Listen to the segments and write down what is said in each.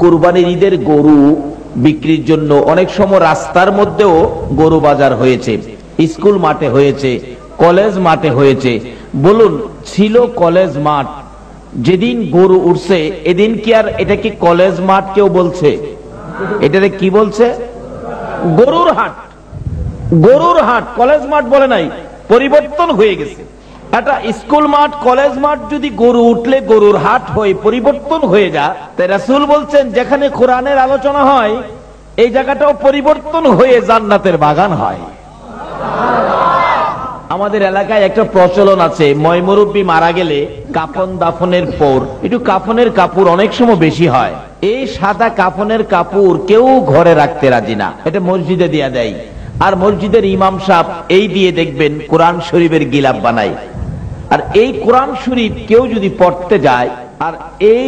কুরবানির ঈদের গরু বিক্রির জন্য অনেক সময় রাস্তার মধ্যেও গরু বাজার হয়েছে, স্কুল মাঠে হয়েছে, কলেজ মাঠে হয়েছে। বলুন, ছিল কলেজ মাঠ, যেদিন গরু উঠছে এদিন কি আর এটা কি কলেজ মাঠ কেউ বলছে? এটারে কি বলছে? গরুর হাট। গরুর হাট, কলেজ মাঠ বলে নাই, পরিবর্তন হয়ে গেছে। একটা স্কুল মাঠ, কলেজ মাঠ যদি গরু উঠলে গরুর হাট হয়ে পরিবর্তন হয়ে যায়, তাই রাসূল বলছেন যেখানে কোরআনের আলোচনা হয় এই জায়গাটাও পরিবর্তন হয়ে জান্নাতের বাগান হয়। আমাদের এলাকায় একটা প্রচলন আছে, ময়মুরব্বী মারা গেলে কাফন দাফনের পর একটু কাফনের কাপড় অনেক সময় বেশি হয়, এই সাদা কাফনের কাপড় কেউ ঘরে রাখতে রাজি না, এটা মসজিদে দিয়ে দেয়। আর মসজিদের ইমাম সাহেব এই দিয়ে দেখবেন কোরআন শরীফের গিলাফ বানায়। আর এই কোরআন শরীফ কেউ যদি পড়তে যায় আর এই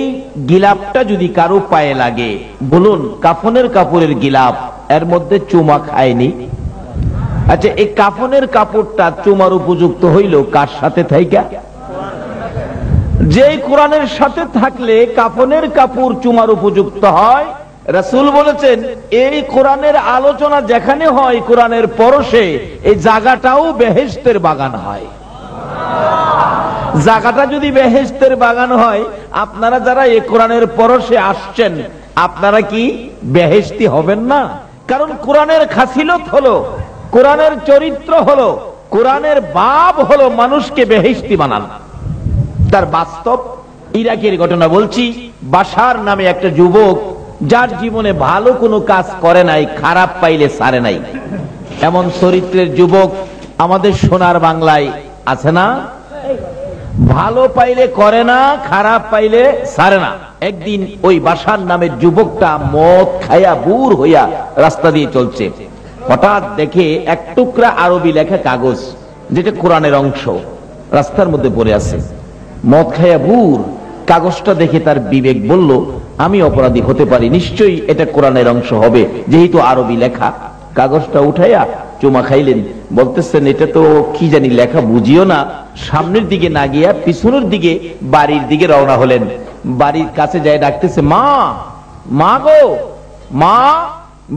গিলাফটা যদি কারো পায়ে লাগে, বলুন কাফনের কাপড়ের গিলাফ, এর মধ্যে চুমা খায়নি? আচ্ছা, এই কাফনের কাপড়টা চুমার উপযুক্ত হইল কার সাথে থাইকা? যে কোরআনের সাথে থাকলে কাফনের কাপড় চুমার উপযুক্ত হয়। রাসূল বলেছেন এই কোরআনের আলোচনা যেখানে হয় কোরআনের পরশে, এই জায়গাটাও বেহেশতের বাগান হয়। জায়গাটা যদি বেহেশতের বাগান হয়, আপনারা যারা এই কোরআনের পরশে আসছেন আপনারা কি বেহেশতি হবেন না? কারণ কোরআনের খাসিলত হলো, কোরআনের চরিত্র হলো, কোরআনের ভাব হলো মানুষকে বেহেশতি বানানো। তার বাস্তব ইরাকের ঘটনা বলছি। বাশার নামে একটা যুবক, যার জীবনে ভালো কোনো কাজ করে নাই, খারাপ পাইলে সারে নাই, এমন চরিত্রের যুবক আমাদের সোনার বাংলায় আছে না? ভালো পাইলে করে না, খারাপ পাইলে সারে না। একদিন ওই বাশার নামের যুবকটা মদ খায়া বুর হইয়া রাস্তা দিয়ে চলছে, হঠাৎ দেখে এক টুকরা আরবি লেখা কাগজ, যেটা কোরআনের অংশ, রাস্তার মধ্যে পড়ে আছে। মদ খায়া বুর, কাগজটা দেখে তার বিবেক বলল আমি অপরাধী হতে পারি, নিশ্চয়ই এটা কোরআনের অংশ হবে, যেহেতু আরবি লেখা। কাগজটা উঠাইয়া চুমা খাইলেন, বলতেছেন এটা তো কি জানি লেখা, বুঝিও না। সামনের দিকে না গিয়া পিছনের দিকে বাড়ির দিকে রওনা হলেন। বাড়ির কাছে যায় ডাকতেছে, মা, মা গো, মা।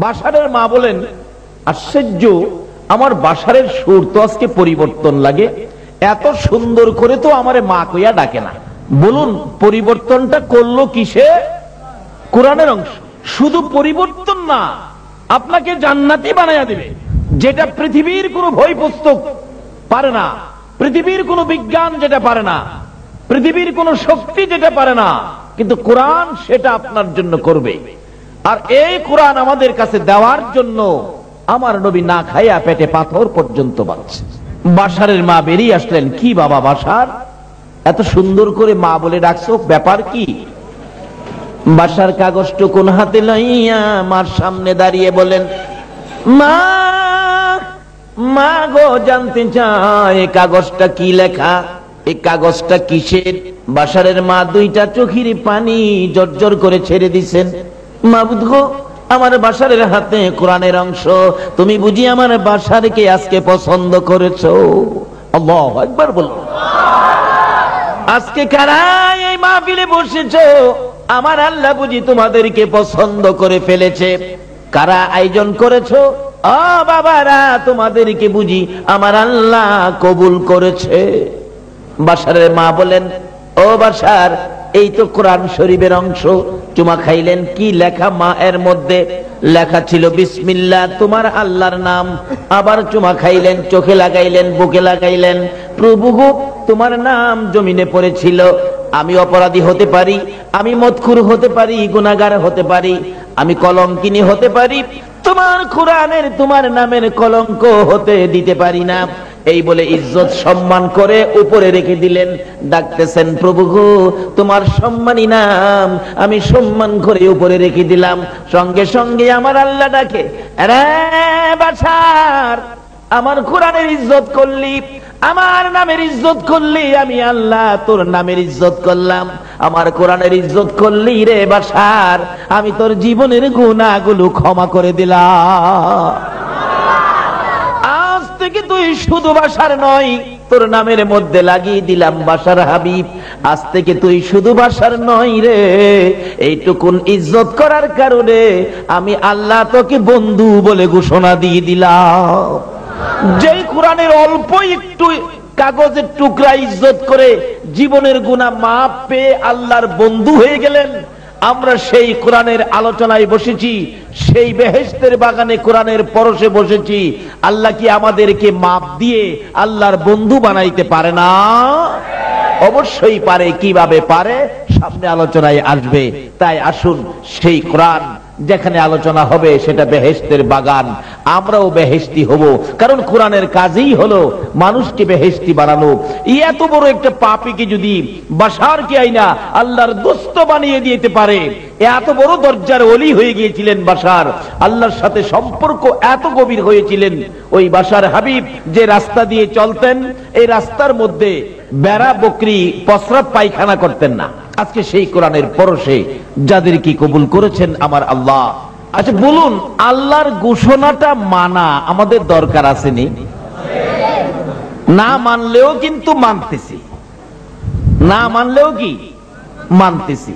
বাশারের মা বলেন, আশ্চর্য, আমার বাশারের সুর তো আজকে পরিবর্তন লাগে, এত সুন্দর করে তো আমারে মা কইয়া ডাকে না। বলুন পরিবর্তনটা করলো কিসে? কোরআনের অংশ। শুধু পরিবর্তন না, আপনাকে জান্নাতি বানায়া দিবে, যেটা পৃথিবীর কোন বই পুস্তক পারে না, পৃথিবীর কোন বিজ্ঞান যেটা পারে না, পৃথিবীর কোন শক্তি যেটা পারে না, কিন্তু কোরআন সেটা আপনার জন্য করবে। আর এই কোরআন আমাদের কাছে দেওয়ার জন্য আমার নবী না খাইয়া পেটে পাথর পর্যন্ত বাঁচছে। বাশারের মা বেরিয়ে আসলেন, কি বাবা বাশার, এত সুন্দর করে মা বলে ডাকছো, ব্যাপার কি? বাশার কাগজটা কোন হাতে লইয়া মার সামনে দাঁড়িয়ে বলেন, মা, মা গো, জানতে চাই এই কাগজটা কি লেখা, এই কাগজটা কিসের? বাশারের মা দুইটা চোখের পানি জর্জর করে ছেড়ে দিছেন। মাবুদ গো, আমার বাশারের হাতে কোরআনের অংশ, তুমি বুঝি আমার বাশারকে আজকে পছন্দ করেছো? আল্লাহু আকবার বলো। আজকে কারা এই মাহফিলে বসেছো, আমার আল্লাহ বুঝি তোমাদেরকে পছন্দ করে ফেলেছে। কারা আয়োজন করেছো? ও বাবারা, তোমাদেরকে বুঝি আমার আল্লাহ কবুল করেছে। বাশারের মা বলেন, ও বাশার, এই তো কোরআন শরীফের অংশ, চুমা খাইলেন, কি লেখা মা? এর মধ্যে লেখা ছিল বিসমিল্লাহ, তোমার আল্লাহর নাম। আবার চুমা খাইলেন, চোখে লাগাইলেন, বুকে লাগাইলেন, প্রভু গো, তোমার নাম জমিনে পড়েছিল। আমি অপরাধী হতে পারি, আমি মদখুর হতে পারি, গুনাহগার হতে পারি, আমি কলঙ্কিনী হতে পারি, তোমার কোরআনের, তোমার নামের কলঙ্ক হতে দিতে পারি না। এই বলে ইজ্জত সম্মান করে উপরে রেখে দিলেন। ডাকতেছেন, প্রভু গো, তোমার সম্মানী নাম আমি সম্মান করে উপরে রেখে দিলাম। সঙ্গে সঙ্গে আমার আল্লাহ ডাকে, রে বাশার, আমার কোরআনের ইজ্জত করলি, আমার নামের ইজ্জত করলি, আমি আল্লাহ তোর নামের ইজ্জত করলাম, আমার কোরআনের ইজ্জত করলি রে বাশার, আমি তোর জীবনের গুনাহগুলো ক্ষমা করে দিলাম। আজ থেকে তুই শুধু বাশার নয়, তোর নামের মধ্যে লাগিয়ে দিলাম বাশার হাবিব, আজ থেকে তুই শুধু বাশার নয় রে, এইটুকুন ইজ্জত করার কারণে আমি আল্লাহ তোকে বন্ধু বলে ঘোষণা দিয়ে দিলাম। যেই কোরআনের অল্প একটু কাগজের টুকরা ইজ্জত করে জীবনের গুনাহ মাফ পেয়ে আল্লাহর বন্ধু হয়ে গেলেন, আমরা সেই কোরআনের আলোচনায় বসেছি, সেই বেহেশতের বাগানে কোরআনের পরশে বসেছি। আল্লাহ কি আমাদেরকে মাপ দিয়ে আল্লাহর বন্ধু বানাইতে পারে না? অবশ্যই পারে। কিভাবে পারে সামনে আলোচনায় আসবে। তাই আসুন, সেই কোরআন যেখানে আলোচনা হবে সেটা বেহেশতের বাগান, আমরাও বেহেশতি হব। কারণ কোরআনের কাজই হলো মানুষকে বেহেশতি বানানো। এত বড় একটা পাপীকে যদি বাশারকে আইনা আল্লাহর দোস্ত বানিয়ে দিতে পারে, এত বড় দরজার ওলি হয়ে গিয়েছিলেন বাশার, আল্লাহর সাথে সম্পর্ক এত গভীর হয়েছিলেন। ওই বাশার হাবিব যে রাস্তা দিয়ে চলতেন, এই রাস্তার মধ্যে বেড়া বকরি প্রস্রাব পায়খানা করতেন না। আজকে সেই কোরআনের পরশে যাদের কি কবুল করেছেন আমার আল্লাহ। আচ্ছা বলুন, আল্লাহর ঘোষণাটা মানা আমাদের দরকার আসেনি? না মানলেও কিন্তু মানতেছি, না মানলেও কি মানতেছি।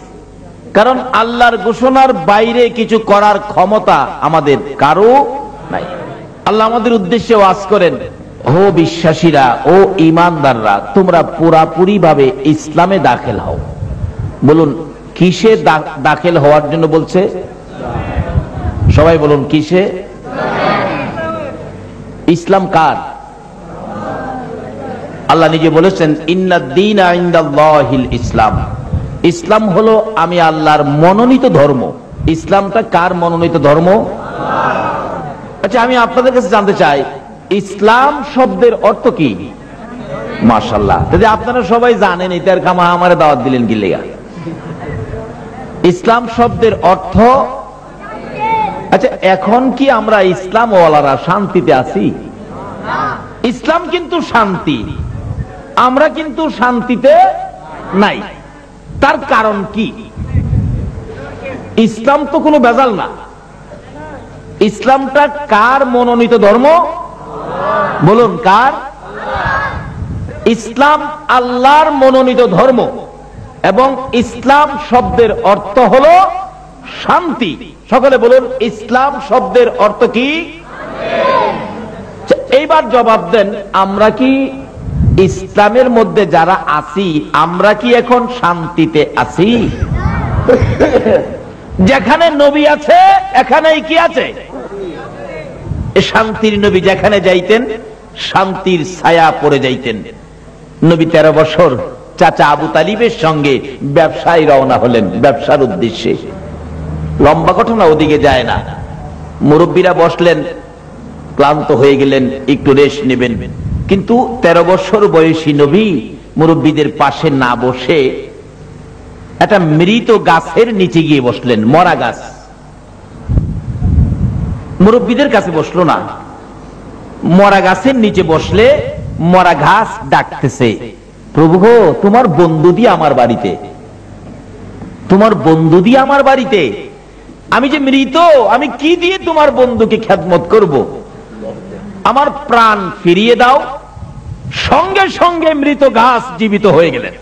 কারণ আল্লাহর ঘোষণার বাইরে কিছু করার ক্ষমতা আমাদের কারো নাই। আল্লাহ আমাদের উদ্দেশ্যে ওয়াজ করেন, ও বিশ্বাসীরা, ও ঈমানদাররা, তোমরা পুরাপুরি ভাবে ইসলামে দাখিল হও। বলুন, কিসে দাখিল হওয়ার জন্য বলছে? সবাই বলুন, কিসে? ইসলাম কার? আল্লাহ নিজে বলেছেন, ইন্নাদ-দীনা ইনদাল্লাহিল ইসলাম। ইসলাম হলো আমি আল্লাহর মনোনীত ধর্ম। ইসলামটা কার মনোনীত ধর্ম? আচ্ছা, আমি আপনাদের কাছে জানতে চাই, ইসলাম শব্দের অর্থ কি? মাশাআল্লাহ, যদি আপনারা সবাই জানেন, এটার কামা আমারে দাওয়াত দিলেন কি লেগা? ইসলাম শব্দের অর্থ, আচ্ছা এখন কি আমরা ইসলাম ওয়ালারা শান্তিতে আছি? ইসলাম কিন্তু শান্তি, আমরা কিন্তু শান্তিতে নাই। তার কারণ কি? ইসলাম তো কোনো ভেজাল না। ইসলামটা কার মনোনীত ধর্ম? বলুন, কার? ইসলাম আল্লাহর মনোনীত ধর্ম, এবং ইসলাম শব্দের অর্থ হলো শান্তি। সকলে বলুন, ইসলাম শব্দের অর্থ কি? এইবার জবাব দেন, আমরা কি ইসলামের মধ্যে যারা আছি, আমরা কি এখন শান্তিতে আছি? যেখানে নবী আছে এখানেই কি আছে? শান্তির নবী যেখানে যাইতেন শান্তির ছায়া পড়ে যাইতেন। নবী 13 বছর চাচা আবু তালিবের সঙ্গে ব্যবসায় রওনা হলেন, ব্যবসার উদ্দেশ্যে। লম্বা ঘটনা, ওদিকে যায় না। মুরব্বীরা বসলেন, ক্লান্ত হয়ে গেলেন, একটু রেস্ট নেবেন। কিন্তু 13 বছর বয়সী নবী মুরব্বীদের পাশে না বসে একটা মৃত গাছের নিচে গিয়ে বসলেন, মরা গাছ। মুরব্বীদের কাছে বসলো না, মরা গাছের নিচে বসলে মরা ঘাস ডাকতেছে, প্রভু গো, তোমার বন্ধু দিয়ে আমার বাড়িতে, তোমার বন্ধু দিয়ে আমার বাড়িতে, আমি যে মৃত, আমি কি দিয়ে তোমার বন্ধুকে খেদমত করব? আমার প্রাণ ফিরিয়ে দাও। সঙ্গে সঙ্গে মৃত ঘাস জীবিত হয়ে গেলেন।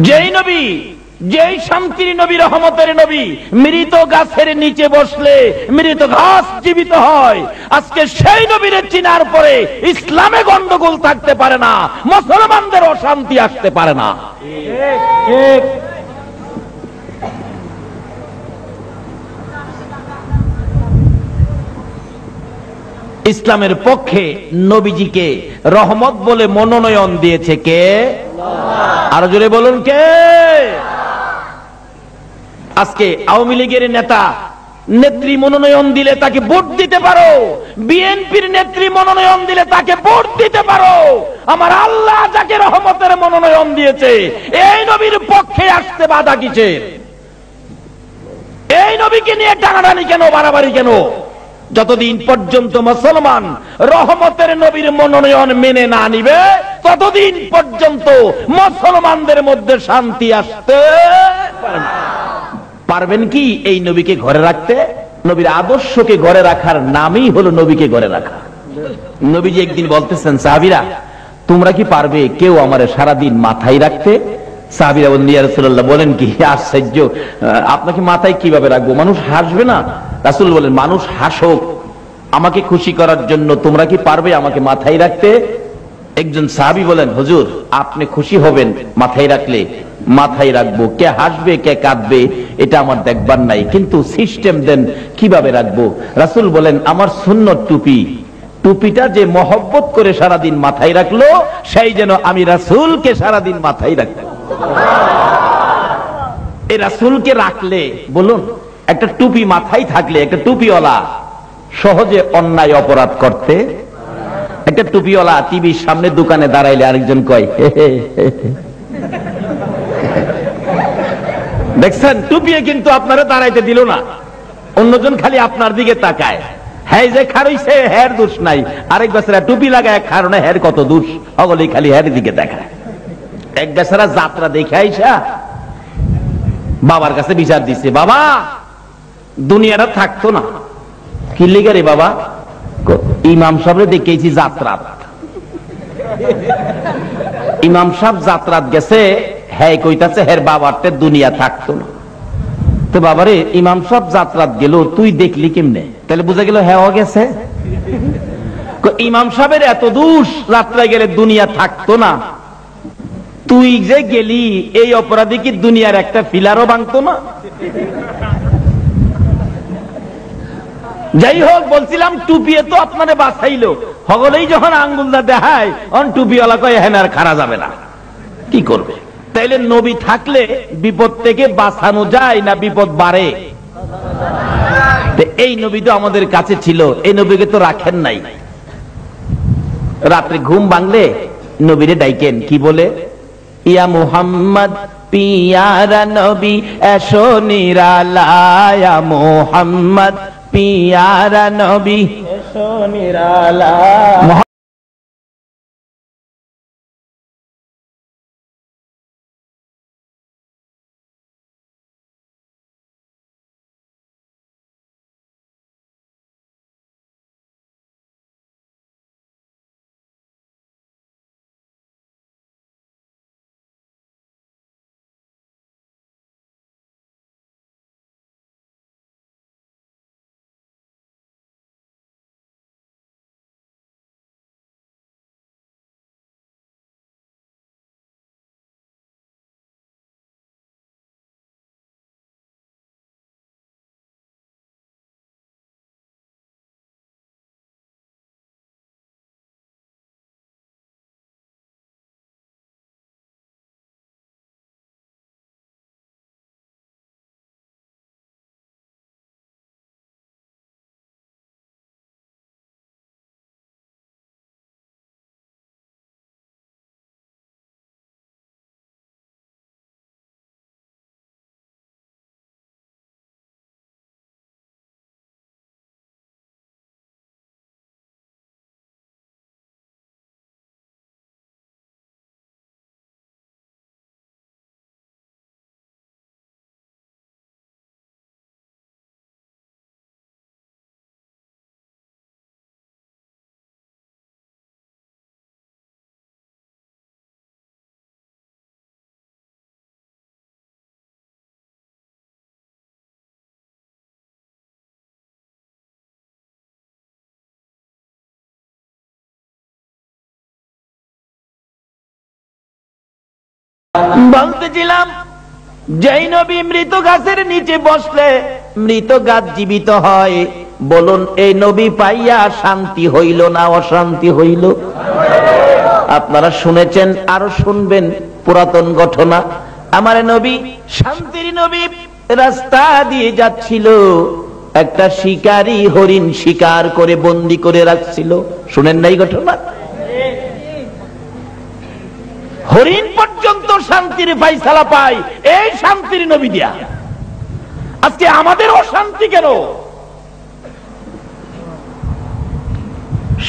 যেই নবী, যেই শান্তির নবী, রহমতের নবী, মৃত গাছের নিচে বসলে মৃত ঘাস জীবিত হয়। আজকে সেই নবীরে চিনার পরে ইসলামে গন্ডগোল থাকতে পারে না, মুসলমানদের অশান্তি আসতে পারে না। ইসলামের পক্ষে নবীজিকে রহমত বলে মনোনয়ন দিয়েছে কে? আরো জোরে বলুন, কে? আজকে আওয়ামী লীগের নেতা নেত্রী মনোনয়ন দিলে তাকে ভোট দিতে পারো, বিএনপির নেত্রী মনোনয়ন দিলে তাকে ভোট দিতে পারো। আমার আল্লাহ যাকে রহমতের মনোনয়ন দিয়েছে, এই নবীর পক্ষে আসতে বাধা কিসের? এই নবীকে নিয়ে টানাটানি কেন, বাড়াবাড়ি কেন? যতদিন পর্যন্ত মুসলমান রহমতের নবীর মনোনয়ন মেনে না নিবে, ততদিন পর্যন্ত মুসলমানদের মধ্যে শান্তি আসতে পারে না। পারবেন কি এই নবীকে ঘরে রাখতে? নবীর আদর্শকে ঘরে রাখার নামই হলো নবীকে ঘরে রাখা। নবীজি একদিন বলতেছেন, সাহাবীরা তোমরা কি পারবে কেউ আমারে সারাদিন মাথায় রাখতে? সাহাবীরা বললেন, ইয়া রাসূলুল্লাহ, বলেন কি, আশ্চর্য, আপনাকে মাথায় কিভাবে রাখবো? মানুষ হাসবে না? রাসূল বলেন, মানুষ হাসুক, আমাকে খুশি করার জন্য তোমরা কি পারবে আমাকে মাথায় রাখতে? একজন সাহাবী বলেন, হুজুর আপনি খুশি হবেন মাথায় রাখলে? মাথায় রাখবো, কে হাসবে কে কাঁদবে এটা আমার দেখবার নাই, কিন্তু সিস্টেম দেন কিভাবে রাখবো। রাসূল বলেন, আমার সুন্নত টুপি, টুপিটা যে মহব্বত করে সারাদিন মাথায় রাখলো, সেই যেন আমি রাসূলকে সারাদিন মাথায় রাখবো। এই রাসূলকে রাখলে, বলুন, একটা টুপি মাথায় থাকলে একটা টুপিওয়ালা সহজে অন্যায় অপরাধ করতে। একটা টুপিওয়ালা টিভির সামনে দোকানে দাঁড়াইলে আরেকজন কয়, দেখছেন টুপিয়ে কিন্তু আপনারা দাঁড়াইতে দিল না, অন্যজন খালি আপনার দিকে তাকায়। হ্যাঁ, যে খারইছে হের দোষ নাই, আরেক বেচারা টুপি লাগায় কারণে হের কত দোষ, সকলে খালি হের দিকে দেখায়। এক বেচারা যাত্রা দেখে আইসা বাবার কাছে বিচার দিচ্ছে, বাবা দুনিয়াটা থাকতো না। কি লিখে রে বাবা? ইমাম সাহেব দেখেছি যাত্রাত, ইমাম সাহেব যাত্রাত গেছে, হ্যাঁ কইতাছে হের বাবারতে দুনিয়া থাকতো না। তো বাবারে ইমাম সাহেব যাত্রাত গেল, তুই দেখলি কেমনে? তাহলে বুঝা গেল হ্যাঁ গেছে। ইমাম সাহেবের এত দোষ, যাত্রায় গেলে দুনিয়া থাকতো না, তুই যে গেলি এই অপরাধী কি দুনিয়ার একটা ফিলারও ভাঙতো না? যাই হোক, বলছিলাম টুপিয়ে তো আপনারে বাঁচাইলো, সকলেই যখন আঙ্গুলটা দেখায় অন টুপিওয়ালা কয় হ্যাঁ আর খারা যাবে না, কি করবে? তাইলে নবী থাকলে বিপদ থেকে বাঁচানো যায় না বিপদ বাড়ে? এই নবী তো আমাদের কাছে ছিল, এই নবীকে তো রাখেন নাই। রাত্রে ঘুম ভাঙলে নবীরে ডাইকেন, কি বলে? ইয়া মুহাম্মদ পিয়ারা নবী এসো নিরালায়া, মুহাম্মদ পিয়ারা নবী এসো নিরালায়া। বলতেছিলাম, যেই নবী মৃত গাছের নিচে বসলে মৃত গাছ জীবিত হয়, বলুন এই নবী পাইয়া শান্তি হইল না অশান্তি হইল? আপনারা শুনেছেন, আরো শুনবেন পুরাতন ঘটনা। আমার নবী শান্তির নবী রাস্তা দিয়ে যাচ্ছিল, একটা শিকারী হরিণ শিকার করে বন্দি করে রাখছিল। শুনেন নাই ঘটনা? হরিণ পর্যন্ত শান্তির ফায়সালা পায় এই শান্তির নবী দিয়া। আজকে আমাদের অশান্তি কেন?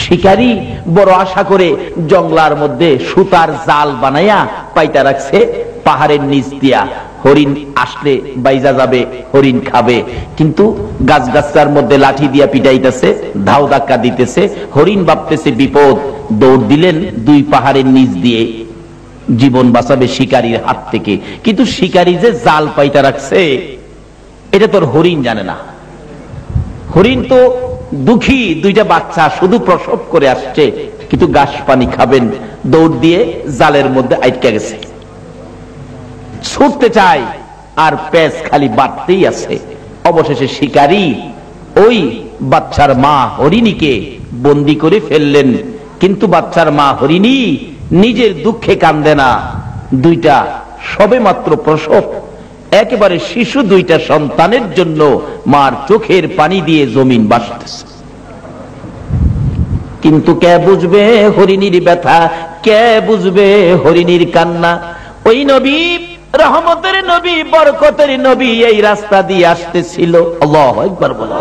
শিকারী বড় আশা করে জঙ্গলার মধ্যে সুতার জাল বানাইয়া পাইতা রাখছে পাহাড়ের নিচ দিয়া, হরিণ আসলে বাইজা যাবে, হরিণ খাবে, কিন্তু গাছগাছার মধ্যে লাঠি দিয়া পিটাইতেছে, ধাও ধাক্কা দিতেছে, হরিণ ভাবতেছে বিপদ, দৌড় দিলেন দুই পাহাড়ের নিচ দিয়ে, জীবন বাঁচাবে শিকারীর হাত থেকে। কিন্তু শিকারী যে জাল পাইটা রাখছে এটা তোর হরিণ জানে না। হরিণ তো দুঃখী, দুইটা বাচ্চা শুধু প্রসব করে আসছে, কিন্তু ঘাস পানি খাবেন, দৌড় দিয়ে জালের মধ্যে আটকে গেছে, ছুটতে চায় আর পেঁচ খালি বাড়তেই আছে। অবশেষে শিকারী ওই বাচ্চার মা হরিণীকে বন্দি করে ফেললেন, কিন্তু বাচ্চার মা হরিণী নিজের দুঃখে কান্দে না। দুইটা সবে মাত্র প্রসব, একেবারে শিশু দুইটা সন্তানের জন্য মার চোখের পানি দিয়ে জমিন বাসতেছে। কিন্তু কে বুঝবে হরিণীর ব্যথা, কে বুঝবে হরিণীর কান্না? ওই নবী, রহমতের নবী, বরকতের নবী এই রাস্তা দিয়ে আসতেছিল। আল্লাহু আকবার বলেন।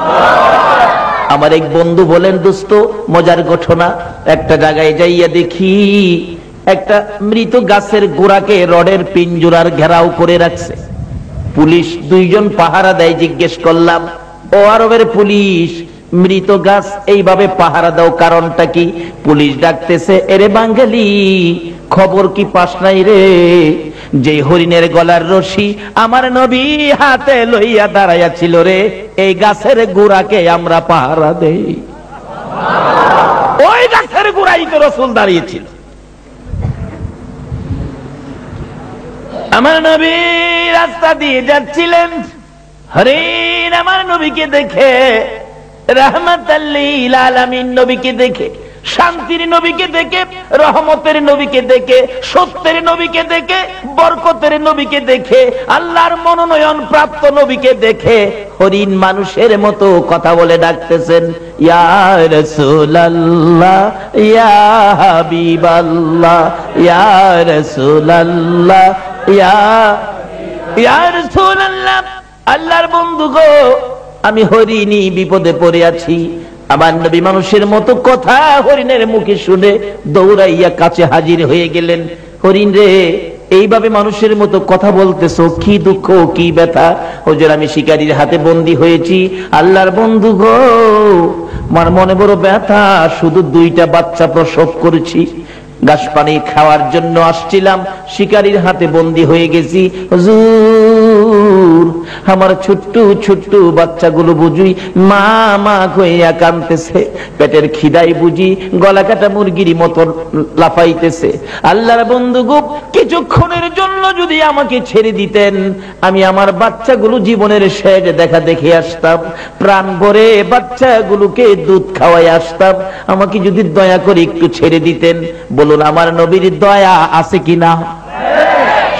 আমার এক বন্ধু বলেন, দোস্ত মজার ঘটনা, একটা জায়গায় যাইয়া দেখি একটা মৃত গাছের গোড়াকে রডের পিঞ্জুরার ঘেরাও করে রাখছে। পুলিশ দুইজন পাহারা দেয়। জিজ্ঞেস করলাম, ও আরবের পুলিশ, মৃত গাছ এইভাবে পাহারা দাও কারণটা কি? পুলিশ ডাকতেছে, এরে বাঙালি, খবর কি পাস নাই রে? যে হরিণের গলার রশি আমার নবী হাতে লইয়া দাঁড়াইয়া ছিল রে, এই গাছের গোড়াকে আমরা পাহারা দেই। ওই গাছের গোড়াই তো রাসূল দাঁড়িয়েছিল। আমার নবী রাস্তা দিয়ে যাচ্ছিলেন, হরিণ আমার নবীকে দেখে, রাহমাতাল লিল আলামিন নবীকে দেখে, শান্তির নবীকে দেখে, রহমতের নবীকে দেখে, সত্যের নবীকে দেখে, বরকতের নবীকে দেখে, আল্লাহর মনোনয়ন প্রাপ্ত নবীকে দেখে হরিণ মানুষের মতো কথা বলে ডাকতেছেন, ইয়া রাসূলুল্লাহ, ইয়া হাবিবাল্লাহ, ইয়া রাসূলুল্লাহ, ইয়া রাসূলুল্লাহ। আল্লাহর বন্ধু গো, আমি হরিণী বিপদে পড়ে আছি। আমার নবী মানুষের মতো কথা হরিণের মুখে শুনে দৌড়াইয়া কাছে হাজির হয়ে গেলেন। হরিণ রে, এইভাবে মানুষের মতো কথা বলতেছো, কি দুঃখ কি ব্যথা? হুজুর, আমি শিকারীর হাতে বন্দী হয়েছি। আল্লাহর বন্ধু গো, আমার মনে বড় ব্যথা, শুধু দুইটা বাচ্চা প্রসব করেছি, ঘাস পানি খাওয়ার জন্য আসছিলাম, শিকারীর হাতে বন্দী হয়ে গেছি। হুজুর, আমার ছোট্ট ছোট্ট বাচ্চাগুলো বুঝি মা মা কইয়া কাঁদতেছে, পেটের খিদাই বুঝি গলা কাটা মুরগির মতো লাফাইতেছে। আল্লাহর বন্ধু গো, কিছুক্ষণের জন্য যদি আমাকে ছেড়ে দিতেন, আমি আমার বাচ্চাগুলো জীবনের শেষ দেখা দেখে আসতাম, প্রাণ ভরে বাচ্চাগুলোকে দুধ খাওয়াই আসতাম। আমাকে যদি দয়া করে একটু ছেড়ে দিতেন। বলুন, আমার নবীর দয়া আছে কিনা?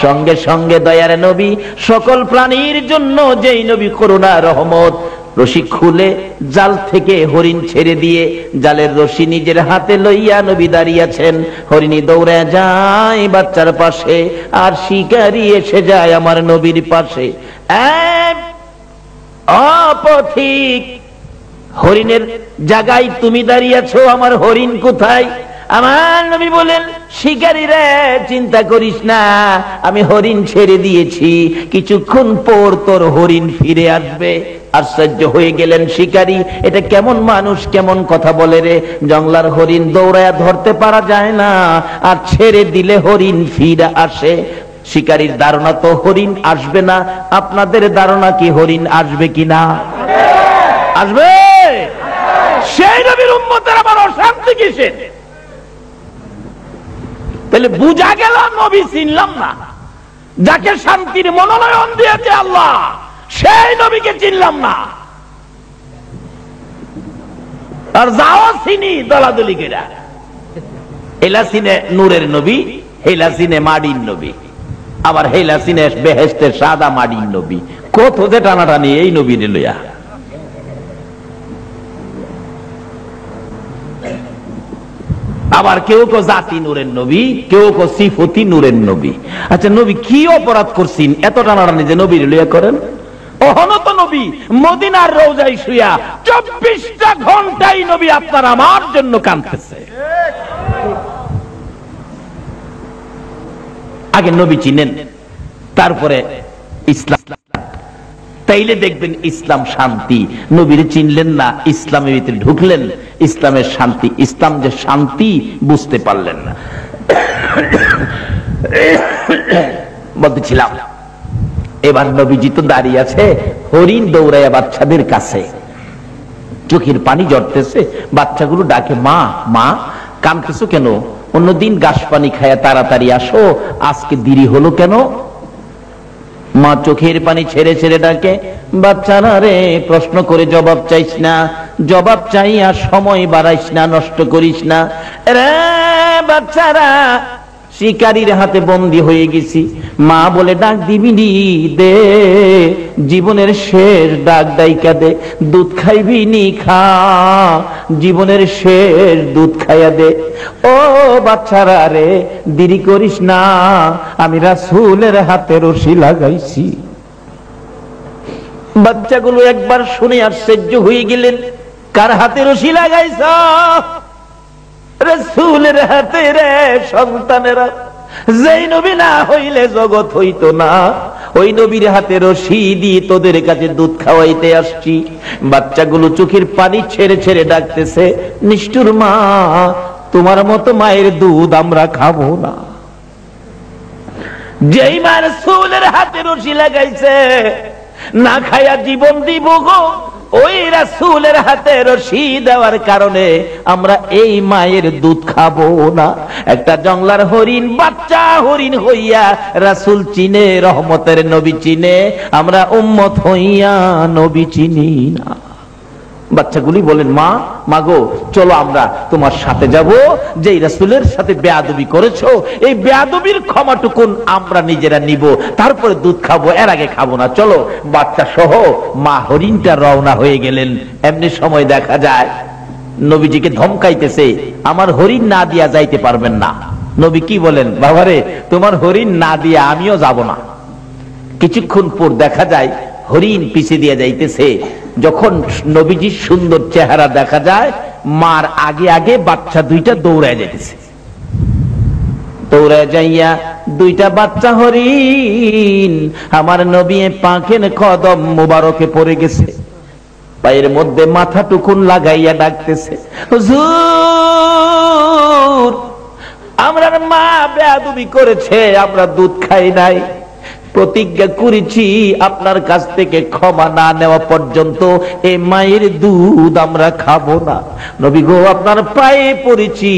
সঙ্গে সঙ্গে দয়ার নবী, সকল প্রাণীর জন্য যেই নবী করুণা রহমত, রশি খুলে জাল থেকে হরিণ ছেড়ে দিয়ে জালের রশি নিজের হাতে লইয়া নবী দাঁড়িয়েছেন। হরিণী দৌড়ে যায় বাচ্চার পাশে, আর শিকারী এসে যায় আমার নবীর পাশে। অপথিক, হরিণের জায়গায় তুমি দাঁড়িয়েছো, আমার হরিণ কোথায়? আমার নবী বলেন, শিকারী রে, চিন্তা করিস না, আমি হরিণ ছেড়ে দিয়েছি, কিছুক্ষণ পর তোর হরিণ ফিরে আসবে। আশ্চর্য হয়ে গেলেন শিকারী, এটা কেমন মানুষ, কেমন কথা বলে রে? জঙ্গলার হরিণ দৌড়ায়া ধরতে পারা যায় না, আর ছেড়ে দিলে হরিণ ফিরে আসে। শিকারীর ধারণা তো হরিণ আসবে না। আপনাদের ধারণা কি হরিণ আসবে কিনা? আসবে। সেই নবীর উম্মতের আবার অশান্তি কিসের? তাহলে বুঝা গেল নবী চিনলাম না। যাকে শান্তির মনোনয়ন দিয়েছে আল্লাহ, সেই নবীকে চিনলাম না। আর যাও চিনি দলাদলি করে, হেলা চিনে নূরের নবী, হেলা চিনে মাটির নবী, আবার হেলা চিনে বেহেশতের সাদা মাটির নবী। কত যে টানাটানি এই নবীর লইয়া। আবার কেউ কেউ জাতি নূরের নবী, কেউ কেউ সিফতি নূরের নবী। আচ্ছা, নবী কি অপরাধ করছেন এত টানাটানি যে নবীর লইয়া করেন? অহনত নবী মদিনার রওজায় শুয়া 24টা ঘন্টাই নবী আপনার আমার জন্য কাঁদতেছে। আগে নবী চিনেন, তারপরে ইসলাম, তাইলে দেখবেন ইসলাম শান্তি। নবীরে চিনলেন না, ইসলামের ভিতরে ঢুকলেন, ইসলামের শান্তি, ইসলাম যে শান্তি বুঝতে পারলেন না। বলতেছিলাম, এবার নবীজি তো দাঁড়িয়ে আছে, হরিণ দৌড়াইয়া বাচ্চাদের কাছে, চোখের পানি ঝরতেছে, বাচ্চাগুলো ডাকে মা মা। কাঁদতেছো কেন? অন্যদিন ঘাস পানি খায়া তাড়াতাড়ি আসো, আজকে দেরি হলো কেন? মা চোখের পানি ছেড়ে ছেড়ে ডাকে, বাচ্চারা রে, প্রশ্ন করে জবাব চাইস না, জবাব চাইয়া সময় বাড়াইস না, নষ্ট করিস না রে বাচ্চারা, শিকারীর হাতে বন্দী হয়ে গেছি। মা বলে ডাক দিবি নি, দে, জীবনের শেষ ডাক ডাইকা দে, দুধ খাইবি নি খা, জীবনের শেষ দুধ খাইয়া দে। ও বাচ্চারা রে, দেরি করিস না, আমি রাসূলের হাতে রশি লাগাইছি। বাচ্চাগুলো একবার শুনে আশ্চর্য হয়ে গেলেন, কার হাতে রশি লাগাইছ? রাসূলের হাতে রে সন্তানেরা, যেই নবী না হইলে জগৎ হইতো না, ওই নবীর হাতে রশি দিয়ে তোদের কাছে দুধ খাওয়াইতে আসছি। বাচ্চাগুলো চোখের পানি ছেড়ে ছেড়ে ডাকতেছে, নিষ্ঠুর মা, তোমার মতো মায়ের দুধ আমরা খাবো না। যেই মা রাসূলের হাতে রশি লাগাইছে, না খায়া জীবন দিব গো, ওই রাসূলের হাতে রশি দেওয়ার কারণে আমরা এই মায়ের দুধ খাবো না। একটা জংলার হরিণ, বাচ্চা হরিণ হইয়া রাসূল চিনে, রহমতের নবী চিনে, আমরা উম্মত হইয়া নবী চিনি না। বাচ্চাগুলি বলেন, মা মাগো, চলো আমরা তোমার সাথে যাব, যেই রাসূলের সাথে বেয়াদবি করেছো, এই বেয়াদবির ক্ষমাটুকুন আমরা নিজেরা নিব, তারপরে দুধ খাবো, এর আগে খাবো না। চলো। বাচ্চা সহ মা হরিণটা রওনা হয়ে গেলেন। এমনি সময় দেখা যায় নবীজিকে ধমকাইতেছে, আমার হরিণ না দিয়া যাইতে পারবেন না। নবী কি বলেন, বাবারে, তোমার হরিণ না দিয়া আমিও যাব না। কিছুক্ষণ পর দেখা যায় হরিণ পিছিয়ে দিয়ে যাইতেছে। যখন নবীজির সুন্দর চেহারা দেখা যায়, মার আগে আগে বাচ্চা দুইটা দৌড়ায় যাইতেছে। দৌড়ায় যাইয়া দুইটা বাচ্চা হরিণ আমার নবী পাখের কদম মুবারকে পড়ে গেছে, পায়ের মধ্যে মাথা টুকুন লাগাইয়া ডাকতেছে, হুজুর, আমরা মা বেয়াদবি করেছে, আমরা দুধ খাই নাই, প্রতিজ্ঞা করেছি আপনার কাছ থেকে ক্ষমা না নেওয়া পর্যন্ত এই মায়ের দুধ আমরা খাবো না। নবী গো, আপনার পায়ে পড়েছি,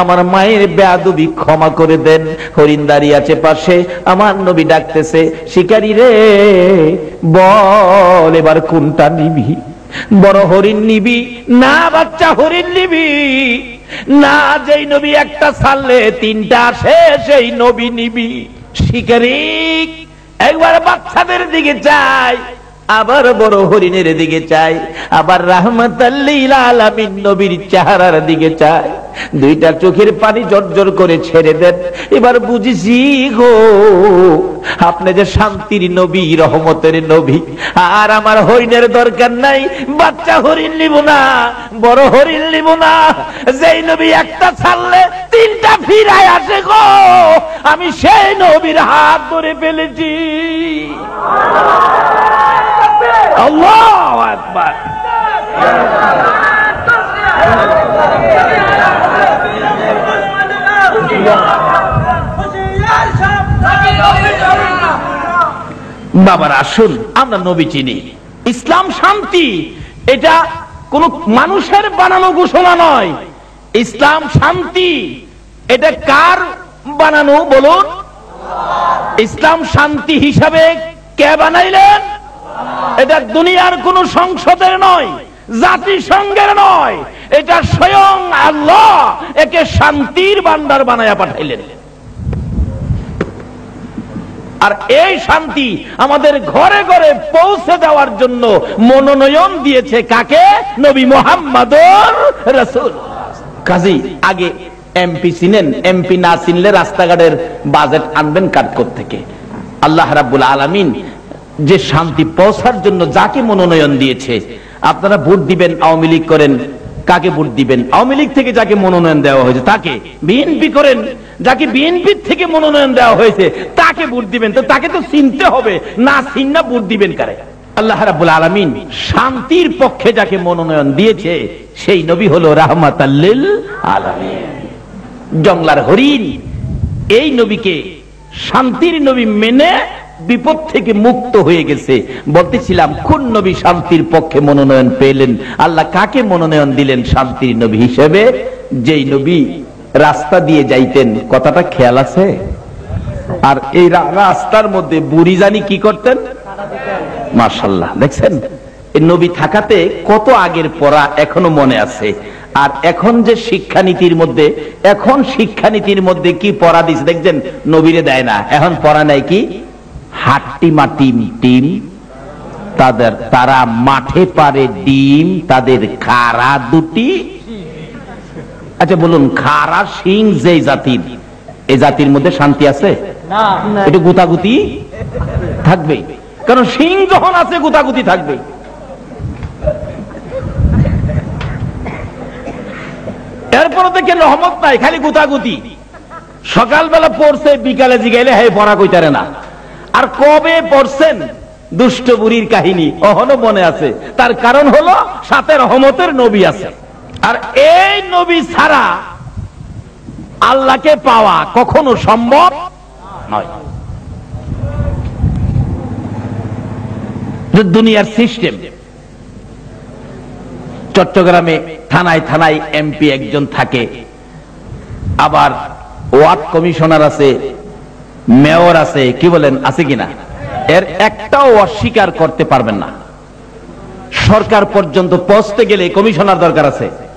আমার মায়ের বেয়াদবি ক্ষমা করে দেন। হরিণ দাঁড়িয়ে আছে পাশে, আমার নবী ডাকতেছে, শিকারী রে, বল এবার কোনটা নিবি? বড় হরিণ নিবি না বাচ্চা হরিণ নিবি? না, যেই নবী একটা ছাড়লে তিনটা আসে, সেই নবী নিবি। শিকারী একবার বাচ্চাদের দিকে চাই, আবার বড় হরিণের দিকে চাই, আবার রাহমাতাল লিল আলামিন নবীর চেহারার দিকে চাই। দুইটা চোখের পানি জর্জর করে ছেড়ে দেন। এবার বুঝেছি গো, আপনি যে শান্তির নবী, রহমতের নবী। আর আমার হরিণের দরকার নাই, বাচ্চা হরিণ নিব না, বড় হরিণ নিব না। যেই নবী একটা ছাড়লে তিনটা ফিরায় আসে গো, আমি সেই নবীর হাত ধরে ফেলেছি। আল্লাহু আকবার। বাবার আসুন, আমরা নবী চিনি। ইসলাম শান্তি, এটা কোন মানুষের বানানো ঘোষণা নয়। ইসলাম শান্তি, এটা কার বানানো বলুন? ইসলাম শান্তি হিসাবে কে বানাইলেন? এটা দুনিয়ার কোন সংসদের নয়, জাতিসংঘের নয়, এটা স্বয়ং আল্লাহ একে শান্তির ভান্ডার বানায়া পাঠাইলেন। আর এই শান্তি আমাদের ঘরে ঘরে পৌঁছে দেওয়ার জন্য মনোনয়ন দিয়েছে কাকে? নবী মুহাম্মদুর রাসূল। কাজী আগে এমপি চিনেন, এমপি না চিনলে রাস্তাঘাটের বাজেট আনবেন কাট থেকে। আল্লাহ রাব্বুল আলামিন যে শান্তি পৌঁছার জন্য যাকে মনোনয়ন দিয়েছে, আপনারা ভোট দিবেন, আওয়ামী লীগ করেন, কাকে ভোট দিবেন? আওয়ামী লীগ থেকে যাকে মনোনয়ন দেওয়া হয়েছে তাকে, বিএনপি করেন, যাকে বিএনপি থেকে মনোনয়ন দেওয়া হয়েছে তাকে ভোট দিবেন। তো তাকে তো চিনতে হবে, না চিন্না ভোট দিবেন কারে? আল্লাহ রাব্বুল আলামিন শান্তির পক্ষে যাকে মনোনয়ন দিয়েছে সেই নবী হলো রাহমাতাল লিল আলামিন। জংলার হরিণ এই নবীকে শান্তির নবী মেনে বিপদ থেকে মুক্ত হয়ে গেছে। বলতেছিলাম কোন নবী শান্তির পক্ষে মনোনয়ন পেলেন? আল্লাহ কাকে মনোনয়ন দিলেন শান্তির নবী হিসেবে? যেই নবী রাস্তা দিয়ে যাইতেন, কথাটা খেয়াল আছে? আর এই রাস্তার মধ্যে বুড়ি জানি কি করতেন? মাশাআল্লাহ, দেখছেন এই নবী থাকাতে কত আগের পড়া এখনো মনে আছে। আর এখন যে শিক্ষানীতির মধ্যে, এখন শিক্ষানীতির মধ্যে কি পড়া দিচ্ছে দেখছেন? নবীরে দেয় না, এখন পড়া নাই কি? হাট্টি মাটি টিম তাদের, তারা মাঠে পারে ডিম, তাদের খাড়া দুটি। আচ্ছা বলুন, খাড়া সিং যে জাতির, এই জাতির মধ্যে শান্তি আছে? একটু গুতাগুতি থাকবে, কারণ সিং যখন আছে গুতাগুতি থাকবে। এরপরে দেখেন রহমত নাই, খালি গুতাগুতি। সকালবেলা পড়ছে, বিকালে জিগাইলে হে পড়া কইতারে না। আর কবে পড়ছেন দুষ্ট বুড়ির কাহিনী এখনো মনে আছে। তার কারণ হলো সাথে রহমতের নবী আছে। আর এই নবী ছাড়া আল্লাহকে পাওয়া কখনো সম্ভব নয়। দুনিয়ার সিস্টেম, চট্টগ্রামে থানায় থানায় এমপি একজন থাকে, আবার ওয়ার্ড কমিশনার আছে, মেয়র আছে, কি বলেন আছে কিনা? এর একটাও অস্বীকার করতে পারবেন না। সরকার পর্যন্ত পৌঁছতে গেলে কমিশনার দরকার আছে।